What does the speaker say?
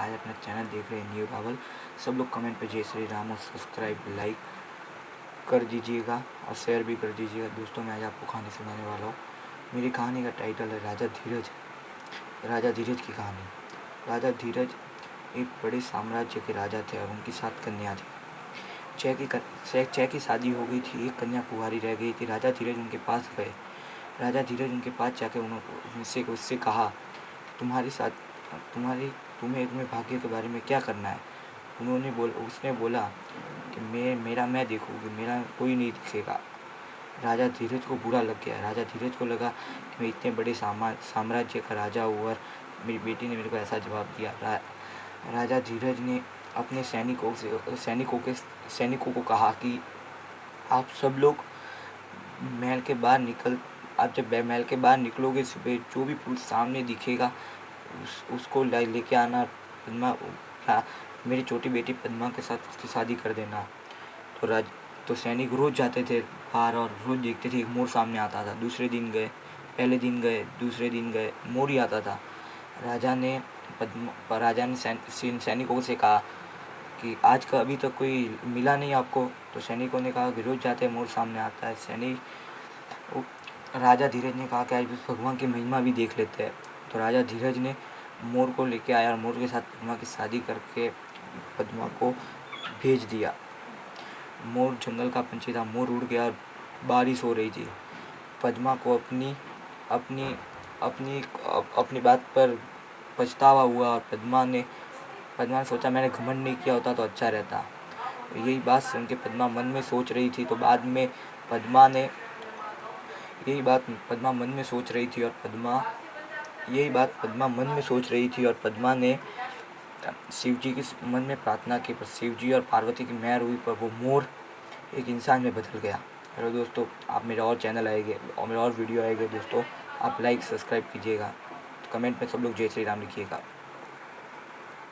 आज अपना चैनल देख रहे हैं न्यू रावल। सब लोग कमेंट पे जय श्री राम और सब्सक्राइब लाइक कर दीजिएगा और शेयर भी कर दीजिएगा। दोस्तों मैं आज आपको कहानी सुनाने वाला हूँ। मेरी कहानी का टाइटल है राजा धीरज। राजा धीरज की कहानी। राजा धीरज एक बड़े साम्राज्य के राजा थे और उनकी 7 कन्या थी। 6 की शादी हो गई थी, एक कन्या कुंवारी रह गई थी। राजा धीरज उनके पास गए। राजा धीरज उनके पास जाकर उन्होंने उससे कहा, तुम्हें भाग्य के बारे में क्या करना है। उसने बोला कि मैं देखूँगी, मेरा कोई नहीं दिखेगा। राजा धीरज को बुरा लग गया। राजा धीरज को लगा कि मैं इतने बड़े साम्राज्य का राजा हूँ और मेरी बेटी ने मेरे को ऐसा जवाब दिया। राजा धीरज ने अपने सैनिकों को कहा कि आप सब लोग जब महल के बाहर निकलोगे, सुबह जो भी पुरुष सामने दिखेगा उसको लेके आना। मेरी छोटी बेटी पद्मा के साथ उसकी शादी कर देना। तो सैनिक रोज जाते थे बाहर और रोज देखते थे मोर सामने आता था। दूसरे दिन गए, पहले दिन गए, दूसरे दिन गए, मोर ही आता था। राजा ने सैनिकों से कहा कि आज का अभी तक कोई मिला नहीं आपको। तो सैनिकों ने कहा कि रोज जाते हैं, मोर सामने आता है। राजा धीरज ने कहा कि आज भगवान की महिमा भी देख लेते हैं। तो राजा धीरज ने मोर को लेके आया और मोर के साथ पद्मा की शादी करके पद्मा को भेज दिया। मोर जंगल का पंछी था, मोर उड़ गया और बारिश हो रही थी। पद्मा को अपनी बात पर पछतावा हुआ और पद्मा ने सोचा मैंने घमंड नहीं किया होता तो अच्छा रहता। यही बात सुन के पद्मा मन में सोच रही थी। तो बाद में पद्मा मन में सोच रही थी और पद्मा ने शिव जी के मन में प्रार्थना की, पर शिव जी और पार्वती की मेहर हुई, पर वो मोर एक इंसान में बदल गया। हेलो दोस्तों, आप मेरा और चैनल आएंगे और मेरा और वीडियो आएगा दोस्तों, आप लाइक सब्सक्राइब कीजिएगा। कमेंट में सब लोग जय श्री राम लिखिएगा।